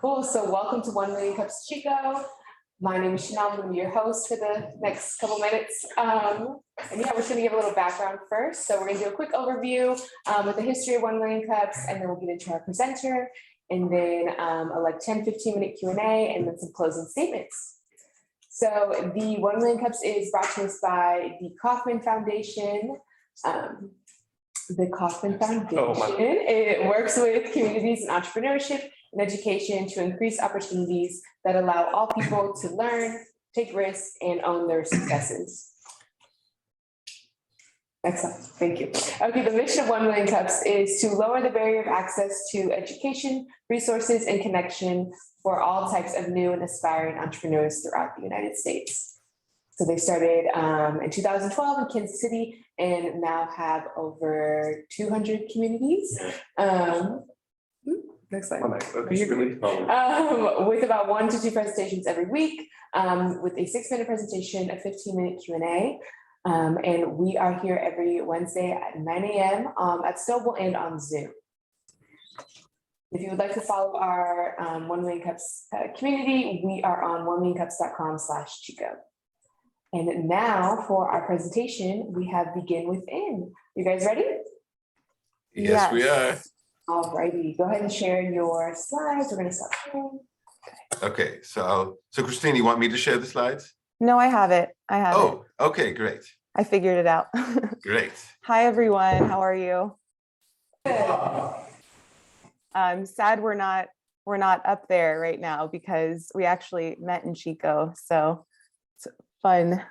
Cool. So welcome to 1 Million Cups Chico. My name is Chanel. I'm going to be your host for the next couple minutes. And yeah, we're just going to give a little background first. So we're going to do a quick overview with the history of 1 Million Cups, and then we'll get into our presenter, and then a like 10-15-minute Q&A, and then some closing statements. So the 1 Million Cups is brought to us by the Kauffman Foundation. It works with communities and entrepreneurship and education to increase opportunities that allow all people to learn, take risks, and own their successes. Excellent, thank you. Okay, the mission of 1 Million Cups is to lower the barrier of access to education, resources, and connection for all types of new and aspiring entrepreneurs throughout the United States. So they started in 2012 in Kansas City and now have over 200 communities. Next slide. With about 1 to 2 presentations every week, with a 6-minute presentation, a 15-minute Q&A. And we are here every Wednesday at 9 a.m. At Snowball and on Zoom. If you would like to follow our 1 Million Cups community, we are on 1millioncups.com/Chico. And now for our presentation, we have Begin Within. You guys ready? Yes, we are. All righty, go ahead and share your slides. We're going to start sharing. Okay, so Christina, you want me to share the slides? No, I have it. Oh, okay, great. I figured it out. Great. Hi, everyone. How are you? I'm sad we're not up there right now because we actually met in Chico. So it's fun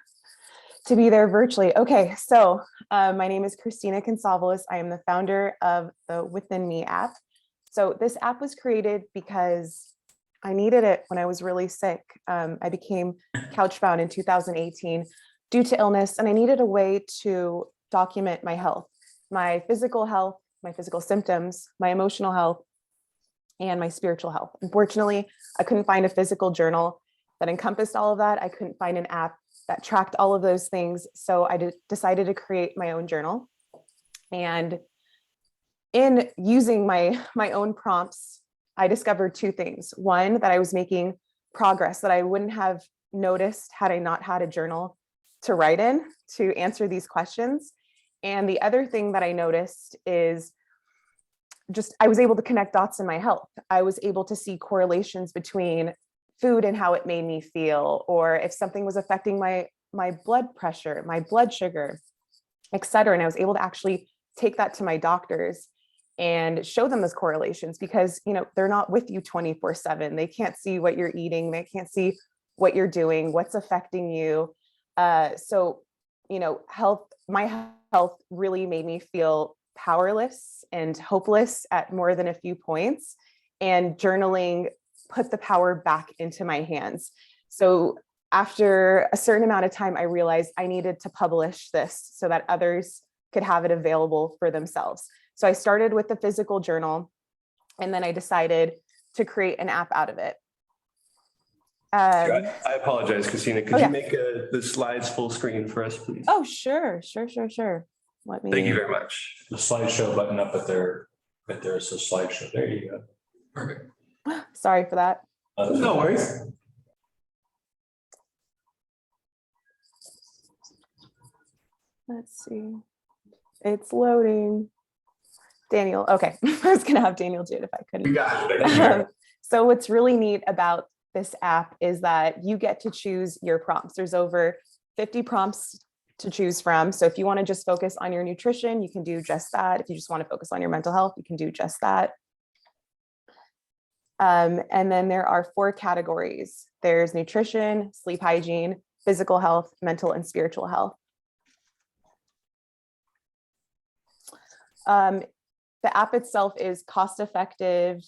to be there virtually. Okay, so my name is Christina Kantzavelos. I am the founder of the Within Me app. So this app was created because I needed it when I was really sick. I became couchbound in 2018 due to illness, and I needed a way to document my health, my physical symptoms, my emotional health, and my spiritual health. Unfortunately, I couldn't find a physical journal that encompassed all of that. I couldn't find an app that tracked all of those things. So I decided to create my own journal. And in using my own prompts, I discovered 2 things. One, that I was making progress that I wouldn't have noticed had I not had a journal to write in to answer these questions. And the other thing that I noticed is just I was able to connect dots in my health. I was able to see correlations between food and how it made me feel, or if something was affecting my blood pressure, my blood sugar, et cetera. And I was able to actually take that to my doctors and show them those correlations because, they're not with you 24/7. They can't see what you're eating. They can't see what you're doing, what's affecting you. So, my health really made me feel powerless and hopeless at more than a few points, and journaling put the power back into my hands. So after a certain amount of time, I realized I needed to publish this so that others could have it available for themselves. So I started with the physical journal, and then I decided to create an app out of it. I apologize, Christina. Could you make the slides full screen for us, please? Oh, sure. Let me. Thank you very much. The slideshow button up there's a slideshow. There you go. Perfect. Sorry for that. No worries. Let's see. It's loading. Daniel. Okay. I was going to have Daniel do it if I couldn't. You got it. So what's really neat about this app is that you get to choose your prompts. There's over 50 prompts to choose from. So if you want to just focus on your nutrition, you can do just that. If you just want to focus on your mental health, you can do just that. And then there are 4 categories. There's nutrition, sleep hygiene, physical health, mental and spiritual health. The app itself is cost effective.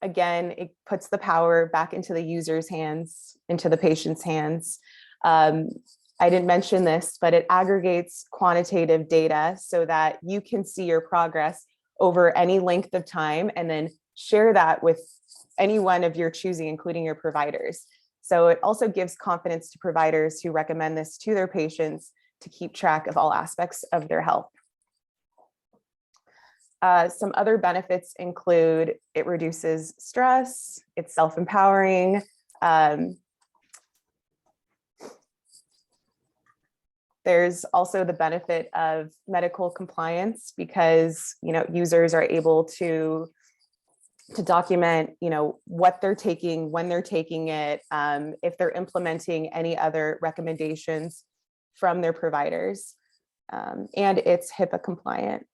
Again, it puts the power back into the user's hands, into the patient's hands. I didn't mention this, but it aggregates quantitative data so that you can see your progress over any length of time and then share that with anyone of your choosing, including your providers. So it also gives confidence to providers who recommend this to their patients to keep track of all aspects of their health. Some other benefits include it reduces stress, it's self-empowering. There's also the benefit of medical compliance because, users are able to document, what they're taking, when they're taking it, if they're implementing any other recommendations from their providers, and it's HIPAA compliant.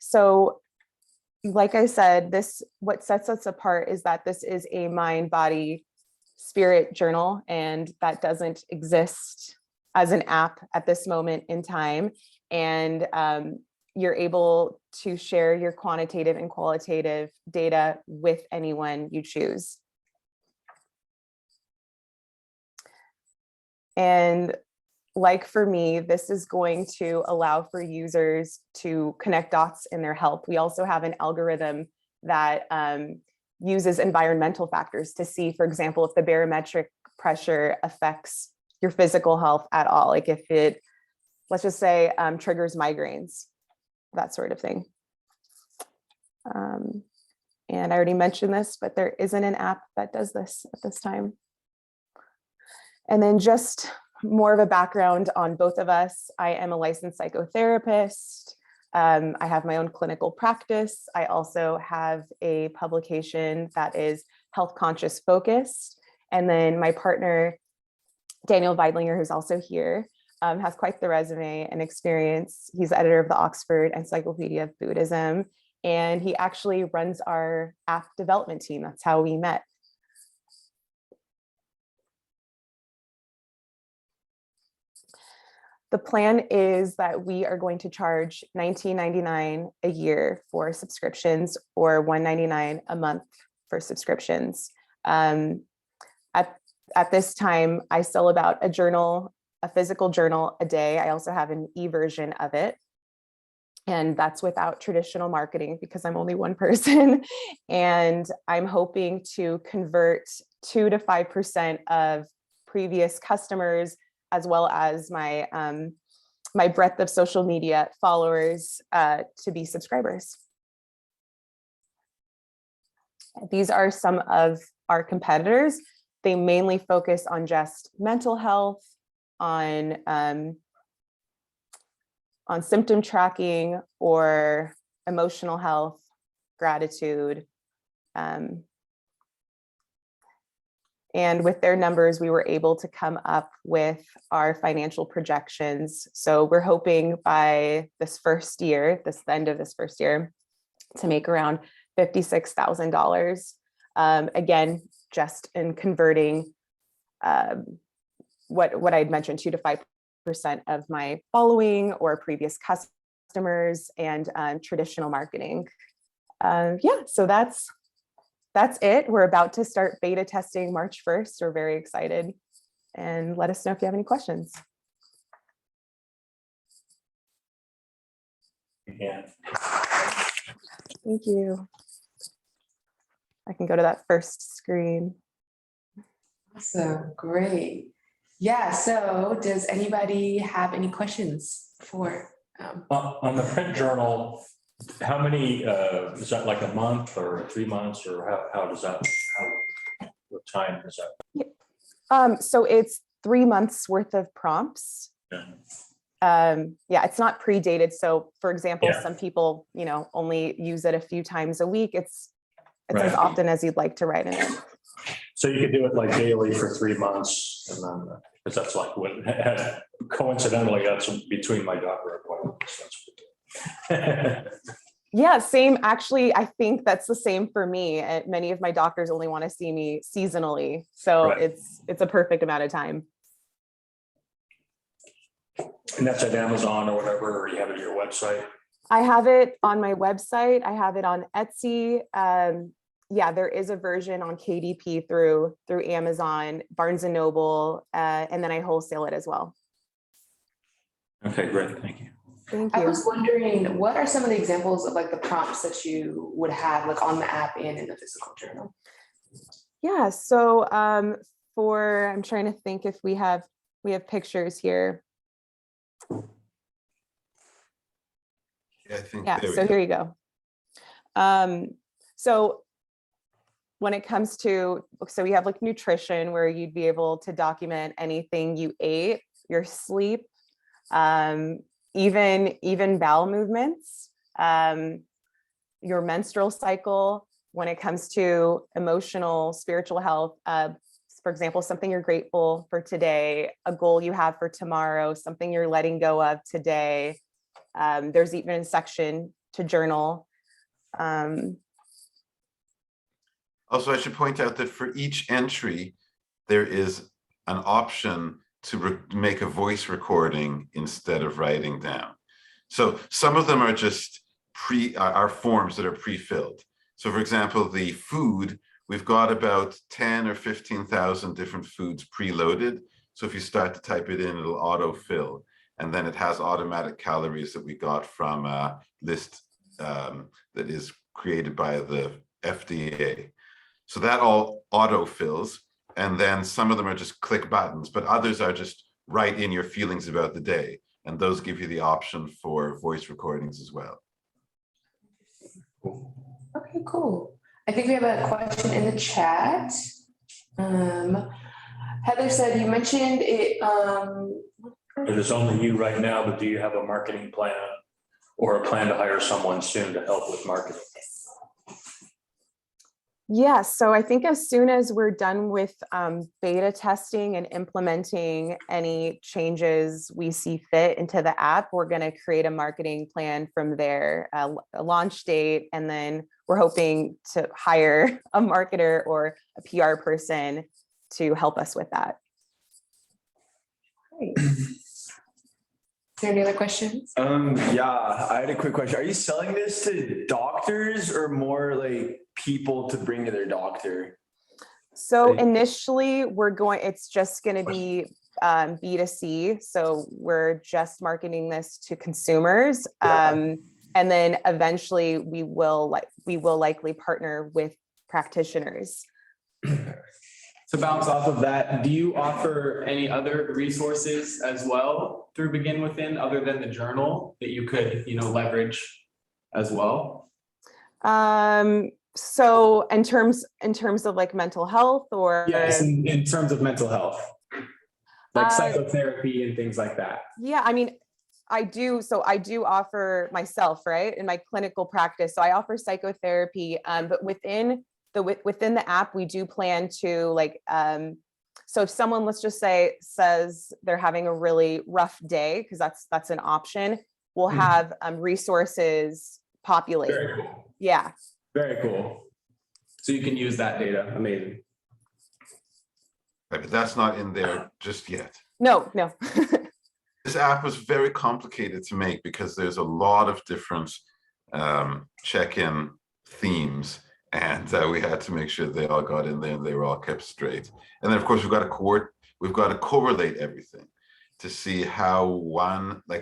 So like I said, what sets us apart is that this is a mind, body, spirit journal, and that doesn't exist as an app at this moment in time. And you're able to share your quantitative and qualitative data with anyone you choose. And like for me, this is going to allow for users to connect dots in their health. We also have an algorithm that uses environmental factors to see, for example, if the barometric pressure affects your physical health at all. Like if it, let's just say, triggers migraines, that sort of thing. And I already mentioned this, but there isn't an app that does this at this time. And then just more of a background on both of us. I am a licensed psychotherapist. I have my own clinical practice. I also have a publication that is health conscious focused. And then my partner, Daniel Veidlinger, who's also here, has quite the resume and experience. He's the editor of the Oxford Encyclopedia of Buddhism, and he actually runs our app development team. That's how we met. The plan is that we are going to charge $19.99 a year for subscriptions or $199 a month for subscriptions. At this time, I sell about a physical journal a day. I also have an e-version of it. And that's without traditional marketing because I'm only one person. And I'm hoping to convert 2 to 5% of previous customers, as well as my my breadth of social media followers to be subscribers. These are some of our competitors. They mainly focus on just mental health, on symptom tracking or emotional health, gratitude. And with their numbers, we were able to come up with our financial projections. So we're hoping by this end of this first year, to make around $56,000. Again, just in converting what I'd mentioned, 2 to 5% of my following or previous customers, and traditional marketing. So that's it. We're about to start beta testing March 1st. We're very excited, and let us know if you have any questions. Yeah. Thank you. I can go to that first screen. Awesome, great. Yeah, so does anybody have any questions for? On the print journal, how many, is that like a month or 3 months, or how does that, what time is that? So it's 3 months worth of prompts. Yeah. It's not pre-dated. So for example, Yeah. some people, only use it a few times a week. It's Right. as often as you'd like to write in it. So you could do it like daily for 3 months, and then, because that's like what, coincidentally, that's between my doctor appointments. Yeah, same. Actually, I think that's the same for me. Many of my doctors only want to see me seasonally. So Right. it's a perfect amount of time. And that's at Amazon or whatever, or you have it at your website? I have it on my website. I have it on Etsy. There is a version on KDP through Amazon, Barnes and Noble, and then I wholesale it as well. Okay, great. Thank you. Thank I you. was wondering, what are some of the examples of like the prompts that you would have like on the app and in the physical journal? Yeah, so I'm trying to think if we have pictures here. I think. Yeah, there we so go. here you go. So when it comes to, so we have like nutrition where you'd be able to document anything you ate, your sleep, even bowel movements, your menstrual cycle. When it comes to emotional, spiritual health, for example, something you're grateful for today, a goal you have for tomorrow, something you're letting go of today. There's even a section to journal. Also, I should point out that for each entry, there is an option to make a voice recording instead of writing down. So some of them are just are forms that are pre-filled. So for example, the food, we've got about 10 or 15,000 different foods preloaded. So if you start to type it in, it'll auto-fill. And then it has automatic calories that we got from a list that is created by the FDA. So that all auto-fills. And then some of them are just click buttons, but others are just write in your feelings about the day. And those give you the option for voice recordings as well. Okay, cool. I think we have a question in the chat. Heather said, you mentioned it, It is only you right now, but do you have a marketing plan or a plan to hire someone soon to help with marketing? Yeah, so I think as soon as we're done with beta testing and implementing any changes we see fit into the app, we're going to create a marketing plan from there, a launch date, and then we're hoping to hire a marketer or a PR person to help us with that. great. Is there any other questions? Yeah, I had a quick question. Are you selling this to doctors or more like people to bring to their doctor? So initially it's just going to be B2C. So we're just marketing this to consumers. And then eventually we will likely partner with practitioners. To bounce off of that, do you offer any other resources as well through Begin Within other than the journal that you could, leverage as well? So in terms of like mental health or Yes, in terms of mental health, like psychotherapy and things like that. Yeah, I mean, I do offer myself, right, in my clinical practice. So I offer psychotherapy, but within the app, we do plan to so if someone, let's just say, says they're having a really rough day, because that's an option, we'll have resources populated. Very cool. Yeah. Very cool. So you can use that data. Amazing. Right, but that's not in there just yet. No. This app was very complicated to make because there's a lot of different check-in themes, and we had to make sure they all got in there and they were all kept straight. And then of course we've got to correlate everything to see how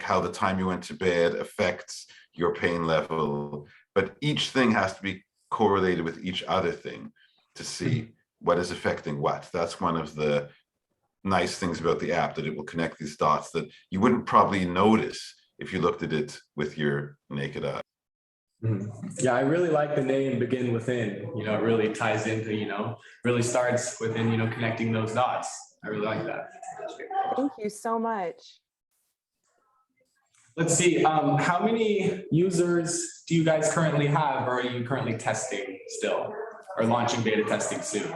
how the time you went to bed affects your pain level. But each thing has to be correlated with each other thing to see what is affecting what. That's one of the nice things about the app, that it will connect these dots that you wouldn't probably notice if you looked at it with your naked eye. Yeah, I really like the name Begin Within. It really ties into, really starts within, connecting those dots. I really like that. Thank you so much. Let's see, how many users do you guys currently have, or are you currently testing still, or launching beta testing soon?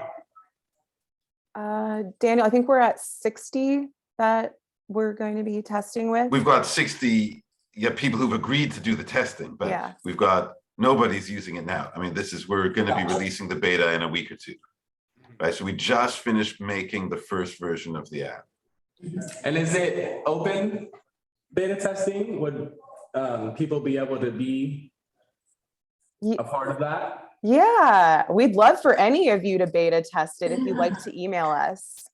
Daniel, I think we're at 60 that we're going to be testing with. We've got 60 people who've agreed to do the testing, but we've got nobody's using it now. I mean, we're going to be releasing the beta in a week or two, right? So we just finished making the first version of the app. And is it open beta testing? Would people be able to be a part of that? Yeah, we'd love for any of you to beta test it if you'd like to email us.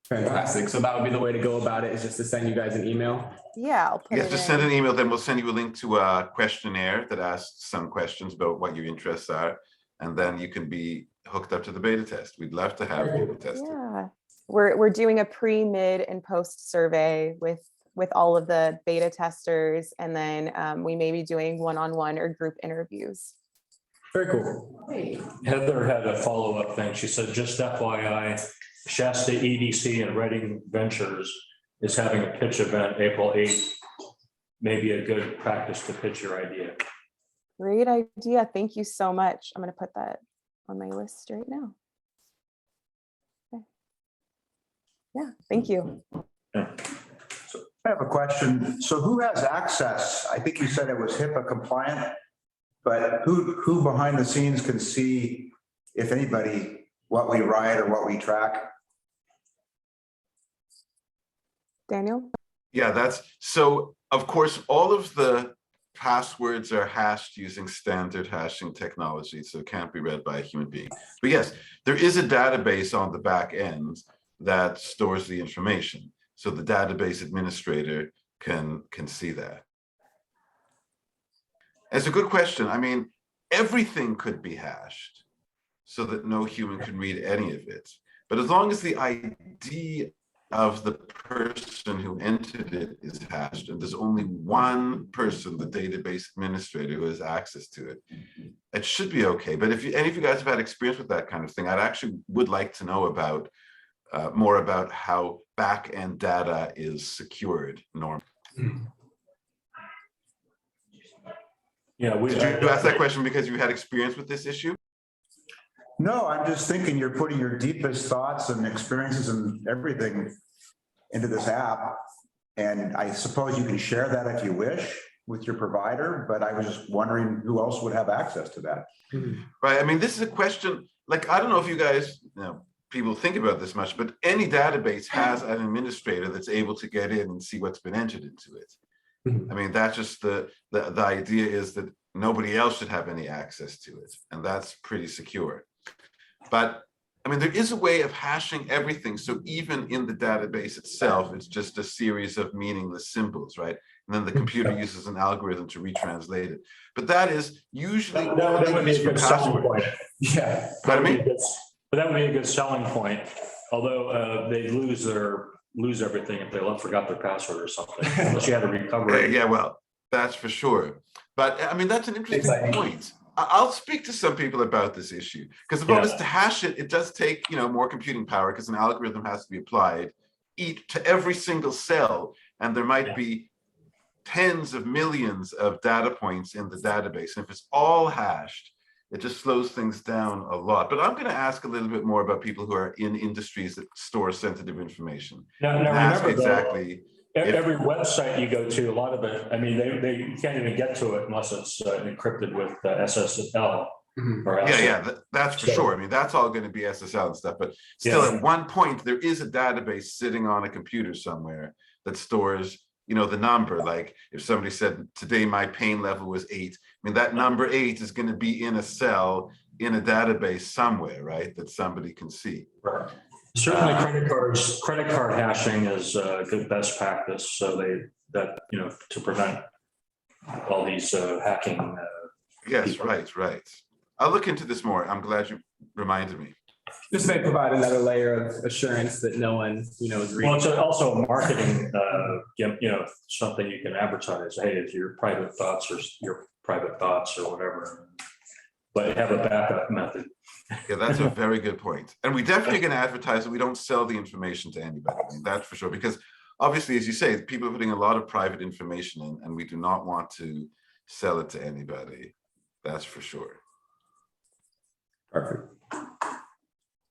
Fantastic. So that would be the way to go about it, is just to send you guys an email? Yeah, I'll put it just send an email, then we'll send you a link to a questionnaire that asks some questions about what your interests are, and then you can be hooked up to the beta test. We'd love to have beta tested. Yeah, we're doing a pre, mid, and post survey with with all of the beta testers, and then we may be doing one-on-one or group interviews. Very cool. Great. Heather had a follow-up thing. She said, just FYI, Shasta EDC and Reading Ventures is having a pitch event April 8th. Maybe a good practice to pitch your idea. Great idea. Thank you so much. I'm going to put that on my list right now. Okay. Yeah, thank you. I have a question. So who has access? I think you said it was HIPAA compliant, but who behind the scenes can see, if anybody, what we write or what we track? Daniel? Yeah, that's so, of course, all of the passwords are hashed using standard hashing technology, so it can't be read by a human being. But yes, there is a database on the back end that stores the information. So the database administrator can see that. It's a good question. I mean, everything could be hashed so that no human can read any of it. But as long as the ID of the person who entered it is hashed, and there's only one person, the database administrator, who has access to it, it should be okay. But if any of you guys have had experience with that kind of thing, I'd actually would like to know about more about how back-end data is secured normally. Yeah, Did you ask that question because you had experience with this issue? No, I'm just thinking you're putting your deepest thoughts and experiences and everything into this app. And I suppose you can share that if you wish with your provider, but I was just wondering who else would have access to that. Right. I mean, this is a question, like, I don't know if you guys, people think about this much, but any database has an administrator that's able to get in and see what's been entered into it. I mean, that's just the idea is that nobody else should have any access to it. And that's pretty secure. But I mean, there is a way of hashing everything. So even in the database itself, it's just a series of meaningless symbols, right? And then the computer uses an algorithm to retranslate it. But that is usually that would be a good selling point. Yeah. Pardon me? But that would be a good selling point, although they lose everything if they forgot their password or something, unless you had to recover it. Yeah, well, that's for sure. But I mean, that's an interesting point. I'll speak to some people about this issue, because the problem is to hash it, it does take, more computing power, because an algorithm has to be applied to every single cell, and there might be tens of millions of data points in the database. And if it's all hashed, it just slows things down a lot. But I'm going to ask a little bit more about people who are in industries that store sensitive information. Now ask remember, exactly. Every website you go to, a lot of it, I mean, they can't even get to it unless it's encrypted with SSL. Or That's for sure. I mean, that's all going to be SSL and stuff, but still at one point, there is a database sitting on a computer somewhere that stores, the number. Like if somebody said, today my pain level was 8, I mean, that number 8 is going to be in a cell in a database somewhere, right? That somebody can see. Right. Certainly credit card hashing is a good best practice. So to prevent all these hacking. Yes, right. I'll look into this more. I'm glad you reminded me. This may provide another layer of assurance that no one, is reading. Well, it's also a marketing, something you can advertise. Hey, it's your private thoughts or whatever. But have a backup method. Yeah, that's a very good point. And we definitely can advertise that we don't sell the information to anybody. I mean, that's for sure. Because obviously, as you say, people are putting a lot of private information in, and we do not want to sell it to anybody. That's for sure. Perfect.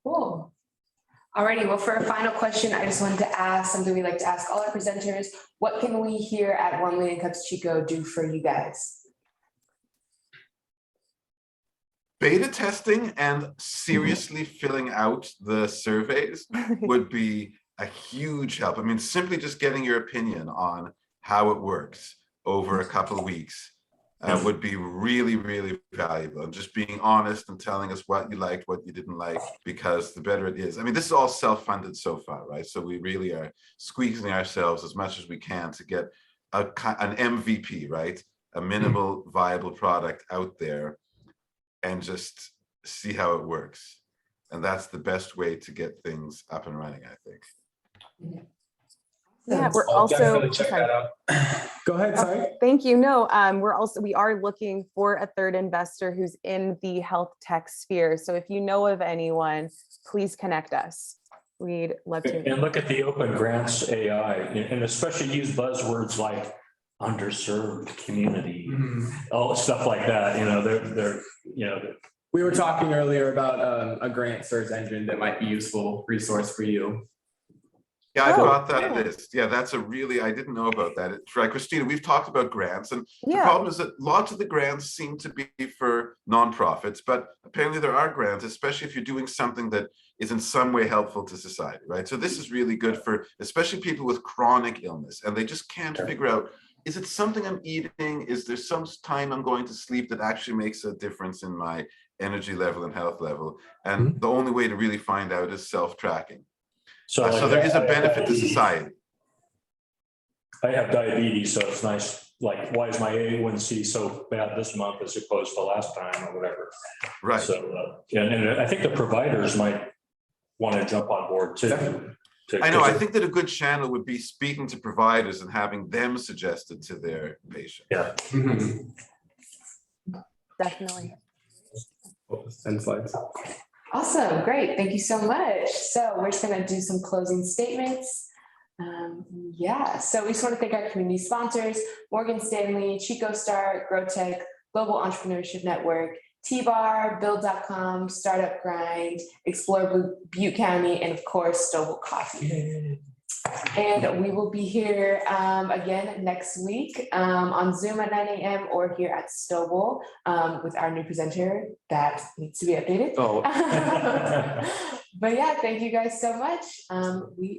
Cool. Alrighty, well, for a final question, I just wanted to ask something we like to ask all our presenters. What can we here at 1 Million Cups Chico do for you guys? Beta testing and seriously filling out the surveys would be a huge help. I mean, simply just getting your opinion on how it works over a couple of weeks would be really, really valuable. And just being honest and telling us what you liked, what you didn't like, because the better it is. I mean, this is all self-funded so far, right? So we really are squeezing ourselves as much as we can to get an MVP, right? A minimal viable product out there, and just see how it works. And that's the best way to get things up and running, I think. Yeah, we're I'll also, definitely check sorry. that out. Go ahead, sorry. Thank you. No, we are looking for a third investor who's in the health tech sphere. So if you know of anyone, please connect us. We'd love to. And look at the open grants AI, and especially use buzzwords like underserved community, all stuff like that, they're, We were talking earlier about a grant search engine that might be useful resource for you. Yeah, I've Oh, got that cool. list. Yeah, that's I didn't know about that. It's right, Christina, we've talked about grants, and the Yeah. problem is that lots of the grants seem to be for nonprofits, but apparently there are grants, especially if you're doing something that is in some way helpful to society, right? So this is really good for especially people with chronic illness, and they just can't figure out, is it something I'm eating? Is there some time I'm going to sleep that actually makes a difference in my energy level and health level? And the only way to really find out is self-tracking. So there is a benefit to society. I have diabetes, so it's nice, like, why is my A1C so bad this month as opposed to last time or whatever? Right. So, and I think the providers might want to jump on board too. I know, I think that a good channel would be speaking to providers and having them suggested to their patients. Yeah. Definitely. Send slides. Awesome, great, thank you so much. So we're just gonna do some closing statements. So we just want to thank our community sponsors, Morgan Stanley, Chico Star, GrowTech, Global Entrepreneurship Network, T-Bar, Build.com, Startup Grind, Explore Butte County, and of course, Stovall Coffee. And we will be here again next week on Zoom at 9 a.m. or here at Stovall with our new presenter that needs to be updated. Oh. But yeah, thank you guys so much. We